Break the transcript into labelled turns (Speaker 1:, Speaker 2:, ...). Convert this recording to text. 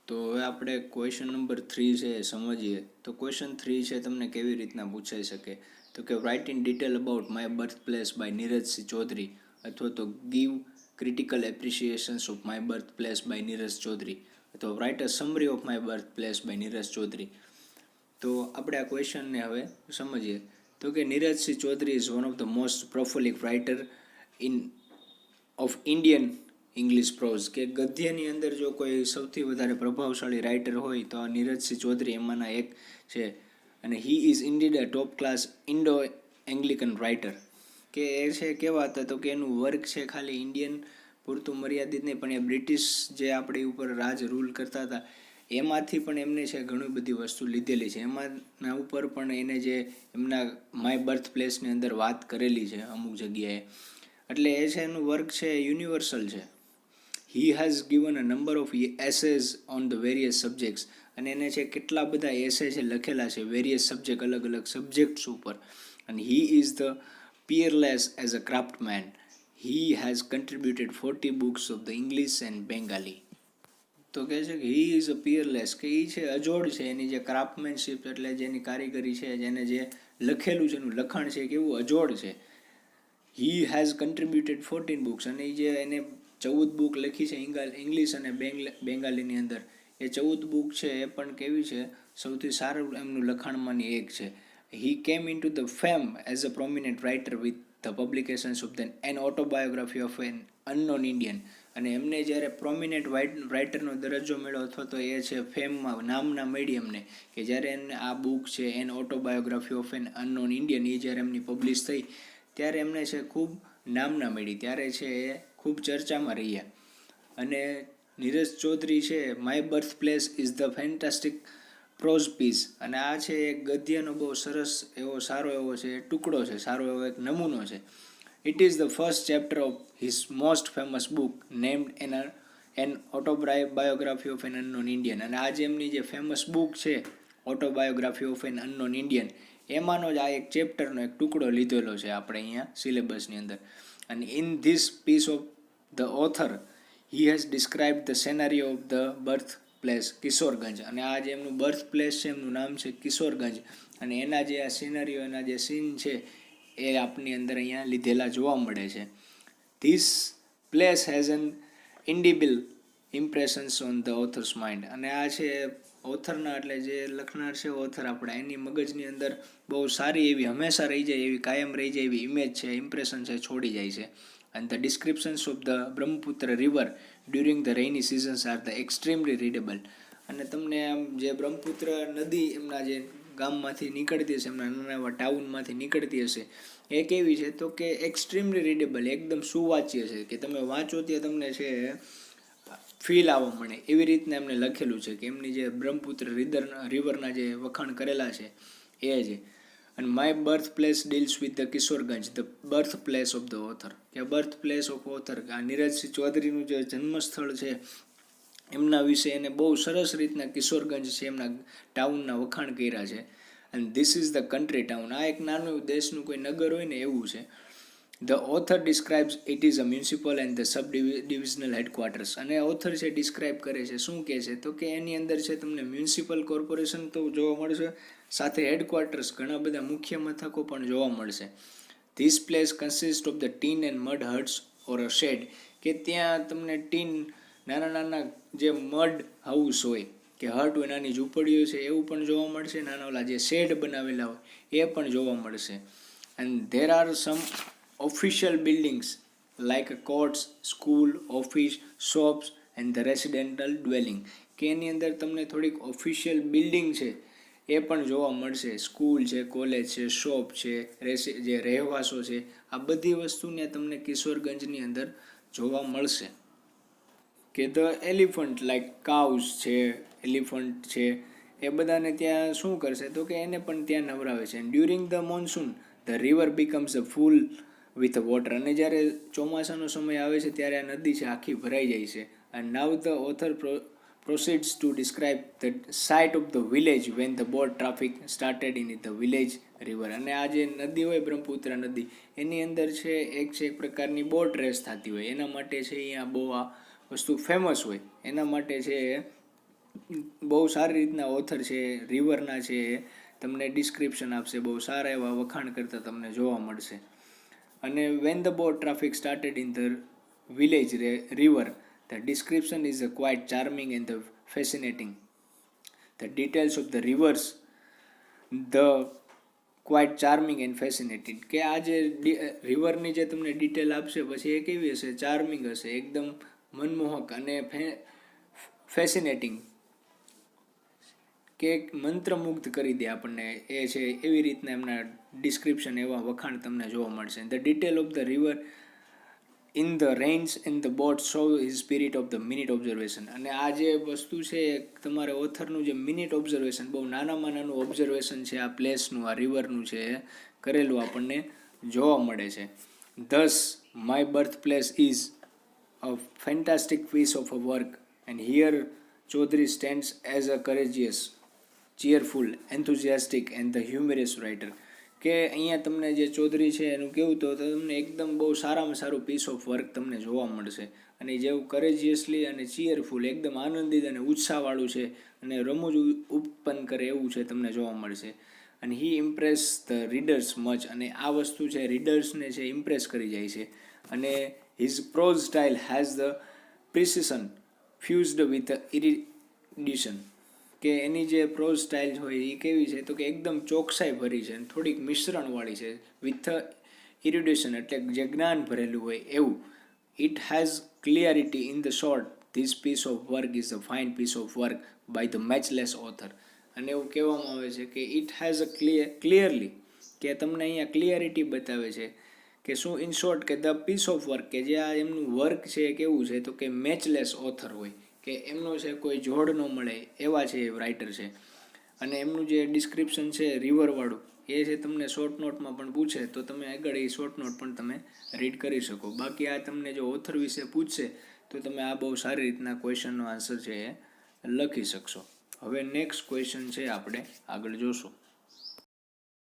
Speaker 1: તો હવે આપણે ક્વેશ્ચન નંબર 3 છે એ સમજીએ. તો ક્વેશ્ચન 3 છે તમને કેવી રીતના પૂછાઈ શકે, તો કે write in detail about my birth place by Neeraj Singh Chaudhary, અથવા તો give critical appreciations of my birth place by Neeraj Chaudhary, અથવા write a summary of my birth place by Neeraj Chaudhary. તો આપણે આ ક્વેશ્ચનને હવે સમજીએ. તો કે Neeraj Singh Chaudhary is one of the most prolific writer in of Indian English prose, કે ગદ્યની અંદર જો કોઈ સૌથી વધારે પ્રભાવશાળી રાઇટર હોય તો આ નીરજસિંહ ચૌધરી એમાંના એક છે. અને he is indeed a top class Indo Anglican writer, કે એ છે કેવા હતા તો કે એનું વર્ક છે ખાલી ઇન્ડિયન પૂરતું મર્યાદિત નહીં, પણ એ બ્રિટિશ જે આપણી ઉપર રાજ રૂલ કરતા હતા એમાંથી પણ એમને છે ઘણી બધી વસ્તુ લીધેલી છે. એમાંના ઉપર પણ એને જે એમના માય બર્થ પ્લેસની અંદર વાત કરેલી છે અમુક જગ્યાએ, એટલે એ છે એનું વર્ક છે યુનિવર્સલ છે. He has given a number of essays on the various subjects, અને એને છે કેટલા બધા એસે છે લખેલા છે વેરિયસ સબ્જેક્ટ, અલગ અલગ સબ્જેક્ટ્સ ઉપર. અને he is the peerless as a craftsman. He has contributed 40 books of the English and Bengali. તો કહે છે કે હી ઇઝ અ પિયરલેસ, કે એ છે અજોડ છે, એની જે ક્રાફ્ટમેનશીપ એટલે જેની કારીગરી છે, જેને જે લખેલું છે એનું લખાણ છે કેવું અજોડ છે. હી હેઝ કન્ટ્રીબ્યુટેડ 14 બુક્સ, અને એ જે એને 14 બુક લખી છે ઇંગ્લિશ અને બેંગાલીની અંદર, એ 14 બુક છે એ પણ કેવી છે સૌથી સારું એમનું લખાણમાંની એક છે. He came in to the fame as a prominent writer with the publications of an autobiography of an unknown Indian, અને એમને જ્યારે પ્રોમિનન્ટ રાઇટરનો દરજ્જો મળ્યો અથવા તો એ છે ફેમમાં નામના મળી એમને, કે જ્યારે એમને આ બુક છે an autobiography of an unknown Indian એ જ્યારે એમની પબ્લિશ થઈ ત્યારે એમને છે ખૂબ નામના મળી, ત્યારે છે એ ખૂબ ચર્ચામાં રહ્યા. અને નીરજ ચૌધરી છે my birth place is the fantastic prose piece, અને આ છે એક ગદ્યનો બહુ સરસ એવો સારો એવો છે ટુકડો છે, સારો એવો એક નમૂનો છે. It is the first chapter of his most famous book named an autobiography of an unknown Indian, અને આ જે એમની જે ફેમસ બુક છે autobiography of an unknown Indian, એમાંનો જ આ એક ચેપ્ટરનો એક ટુકડો લીધેલો છે આપણે અહીંયા સિલેબસની અંદર. અને in this piece of the author he has describe the scenario of the birth place Kishorganj, અને આ જે એમનું બર્થ પ્લેસ છે એમનું નામ છે કિશોરગંજ, અને એના જે આ સિનારીઓ એના જે સીન છે એ આપની અંદર અહીંયા લીધેલા જોવા મળે છે. This place has an indelible impressions on the author's mind, અને આ છે ઓથરના એટલે જે લખનાર છે ઓથર આપણા એની મગજની અંદર બહુ સારી એવી હંમેશા રહી જાય એવી કાયમ રહી જાય એવી ઇમેજ છે, ઇમ્પ્રેશન છે છોડી જાય છે. and the descriptions of the Brahmaputra river during the rainy seasons are the extremely readable. અને તમને આમ જે બ્રહ્મપુત્ર નદી એમના જે ગામમાંથી નીકળતી હશે, એમના નાના એવા ટાઉનમાંથી નીકળતી હશે, એ કેવી છે તો કે એક્સ્ટ્રીમલી રીડેબલ, એકદમ સુવાચ્ય છે, કે તમે વાંચો ત્યાં તમને છે ફીલ આવવા મળે એવી રીતના એમને લખેલું છે, કે એમની જે બ્રહ્મપુત્ર રિવરના જે વખાણ કરેલા છે એ છે. અને my birth place deals with the Kishorganj, the birth place of the author, કે બર્થ પ્લેસ ઓફ ઓથર, આ નીરજસિંહ ચૌધરીનું જે જન્મસ્થળ છે એમના વિશે એને બહુ સરસ રીતના કિશોરગંજ છે એમના ટાઉનના વખાણ કર્યા છે. અને this is the country town, આ એક નાનું દેશનું કોઈ નગર હોય ને એવું છે. The author describes it is a municipal and the sub divisional headquarters, અને ઓથર છે ડિસ્ક્રાઇબ કરે છે શું કહે છે તો કે એની અંદર છે તમને મ્યુનિસિપલ કોર્પોરેશન તો જોવા મળશે, સાથે હેડક્વાર્ટર્સ ઘણા બધા મુખ્ય મથકો પણ જોવા મળશે. This place consist of the tin and mud huts or a shed, કે ત્યાં તમને ટીન નાના નાના જે મડ હાઉસ હોય કે હટ હોય, નાની ઝૂંપડીઓ છે એવું પણ જોવા મળશે, નાના ઓલા જે શેડ બનાવેલા હોય એ પણ જોવા મળશે. And there are some official buildings like courts, school, office, shops and the residential dwelling, કે એની અંદર તમને થોડીક ઓફિશિયલ બિલ્ડિંગ છે એ પણ જોવા મળશે, સ્કૂલ છે, કોલેજ છે, શોપ છે, જે રહેવાસો છે, આ બધી વસ્તુને તમને કિશોરગંજની અંદર જોવા મળશે. કે ધ એલિફન્ટ લાઈક કાઉસ છે, એલિફન્ટ છે, એ બધાને ત્યાં શું કરશે તો કે એને પણ ત્યાં નવરાવે છે. During the monsoon the river becomes a full with water, અને જ્યારે ચોમાસાનો સમય આવે છે ત્યારે આ નદી છે આખી ભરાઈ જાય છે. And now the author proceeds to describe the site of the village when the boat traffic started in the village river, અને આ જે નદી હોય બ્રહ્મપુત્ર નદી એની અંદર છે એક પ્રકારની બોટ રેસ થતી હોય, એના માટે છે અહીંયા બહુ આ વસ્તુ ફેમસ હોય, એના માટે છે બહુ સારી રીતના ઓથર છે, રિવરના છે, તમને ડિસ્ક્રિપ્શન આપશે, બહુ સારા એવા વખાણ કરતા તમને જોવા મળશે. અને when the boat traffic started in the village river, the description is a quite charming and the fascinating. The details of the reverse the quite charming and fascinating. કે આ જે રિવરની જે તમને ડિટેલ આપશે પછી એ કેવી હશે? ચાર્મિંગ હશે, એકદમ મનમોહક અને ફેસિનેટિંગ, કે મંત્રમુગ્ધ કરી દે આપણને એ છે. એવી રીતના એમના ડિસ્ક્રિપ્શન, એવા વખાણ તમને જોવા મળશે. The detail of the river in the rains and the boat show his spirit of the minute observation. અને આ જે વસ્તુ છે તમારે ઓથરનું જે મિનિટ ઓબ્ઝર્વેશન, બહુ નાનામાં નાનું ઓબ્ઝર્વેશન છે આ પ્લેસનું, આ રિવરનું છે એ કરેલું આપણને જોવા મળે છે. Thus my birth place is a fantastic piece of a work and here Chaudhuri stands as a courageous, cheerful, enthusiastic and the humorous writer. કે અહીંયા તમને જે ચૌધરી છે એનું કેવું તો તમને એકદમ બહુ સારામાં સારું પીસ ઓફ વર્ક તમને જોવા મળશે. અને જેવું કરેજિયસલી અને ચીયરફુલ, એકદમ આનંદિત અને ઉત્સાહવાળું છે અને રમૂજ ઉત્પન્ન કરે એવું છે તમને જોવા મળશે. અને હી ઇમ્પ્રેસ ધ રીડર્સ મચ. અને આ વસ્તુ છે રીડર્સને છે ઇમ્પ્રેસ કરી જાય છે. અને his prose style has the precision fused with erudition. કે એની જે પ્રોઝ સ્ટાઇલ હોય એ કેવી છે તો કે એકદમ ચોકસાઈ ભરી છે અને થોડીક મિશ્રણવાળી છે. વિથ ઇરિડેશન એટલે જે જ્ઞાન ભરેલું હોય એવું. It has clarity in the short, this piece of work is a fine piece of work by the matchless author. અને એવું કહેવામાં આવે છે કે ઇટ હેઝ અ ક્લિયરલી, કે તમને અહીંયા ક્લિયરિટી બતાવે છે કે શું? ઇન શોર્ટ, કે ધ પીસ ઓફ વર્ક, કે જે આ એમનું વર્ક છે એ કેવું છે તો કે મેચલેસ ઓથર હોય, કે એમનો છે કોઈ જોડ ન મળે એવા છે એ રાઇટર છે. અને એમનું જે ડિસ્ક્રિપ્શન છે રિવરવાળું એ છે તમને શોર્ટ નોટમાં પણ પૂછે તો તમે આગળ એ શોર્ટ નોટ પણ તમે રીડ કરી શકો. બાકી આ તમને જો ઓથર વિશે પૂછશે તો તમે આ બહુ સારી રીતના ક્વેશ્ચનનો આન્સર છે એ લખી શકશો. હવે નેક્સ્ટ ક્વેશ્ચન છે આપણે આગળ જોશું.